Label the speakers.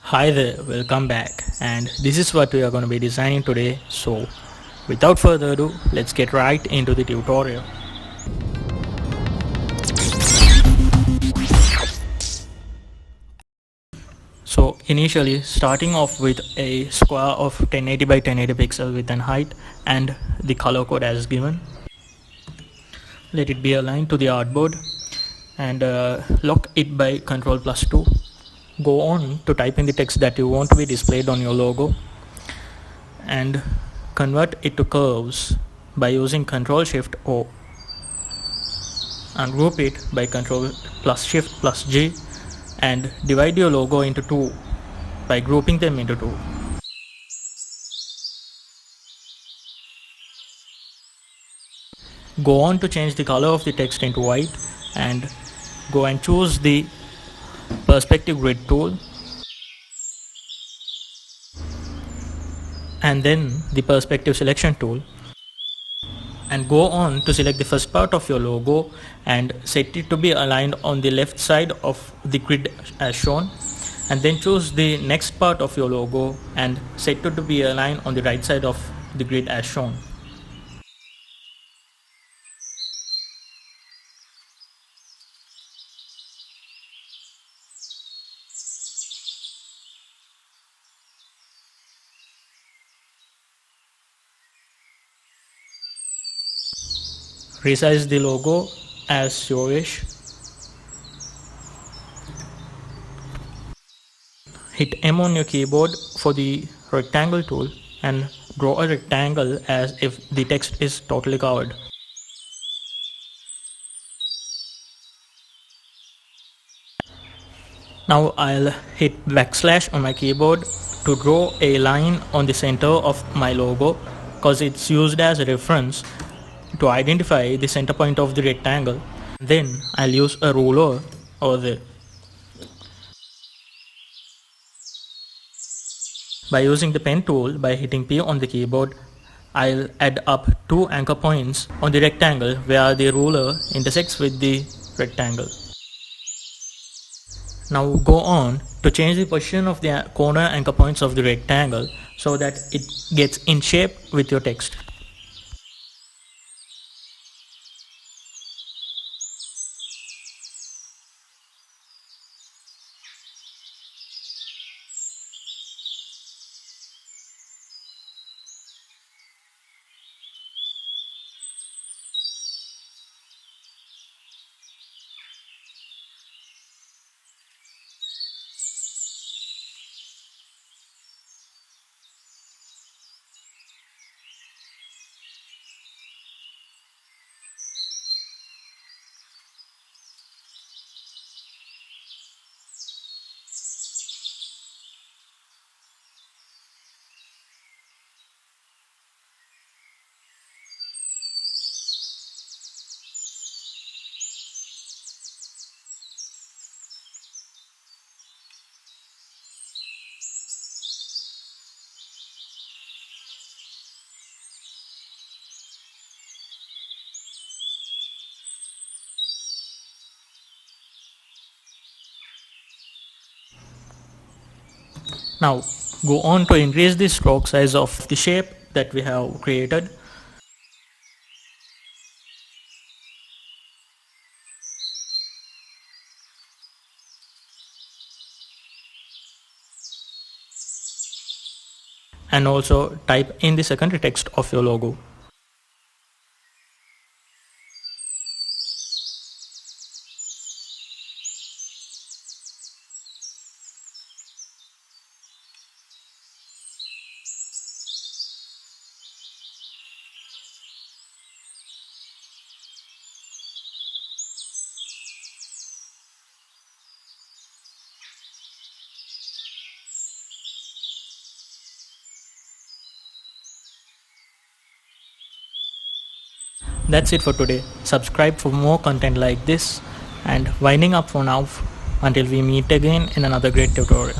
Speaker 1: Hi there, welcome back, and this is what we are going to be designing today. So without further ado, let's get right into the tutorial. So initially, starting off with a square of 1080 by 1080 pixel with an height and the color code as given. Let it be aligned to the artboard and lock it by Ctrl+2. Go on to type in the text that you want to be displayed on your logo and convert it to curves by using Ctrl+Shift+O, and group it by Ctrl+Shift+G, and divide your logo into two by grouping them into two. Go on to change the color of the text into white and go and choose the perspective grid tool and then the perspective selection tool, and go on to select the first part of your logo and set it to be aligned on the left side of the grid as shown, and then choose the next part of your logo and set it to be aligned on the right side of the grid as shown. Resize the logo as you wish. Hit M on your keyboard for the rectangle tool and draw a rectangle as if the text is totally covered. Now I'll hit backslash on my keyboard to draw a line on the center of my logo, because it's used as a reference to identify the center point of the rectangle. Then I'll use a ruler over there. By using the pen tool, by hitting P on the keyboard, I'll add up two anchor points on the rectangle where the ruler intersects with the rectangle. Now go on to change the position of the corner anchor points of the rectangle so that it gets in shape with your text. Now go on to increase the stroke size of the shape that we have created. And also type in the secondary text of your logo. That's it for today. Subscribe for more content like this, and winding up for now until we meet again in another great tutorial.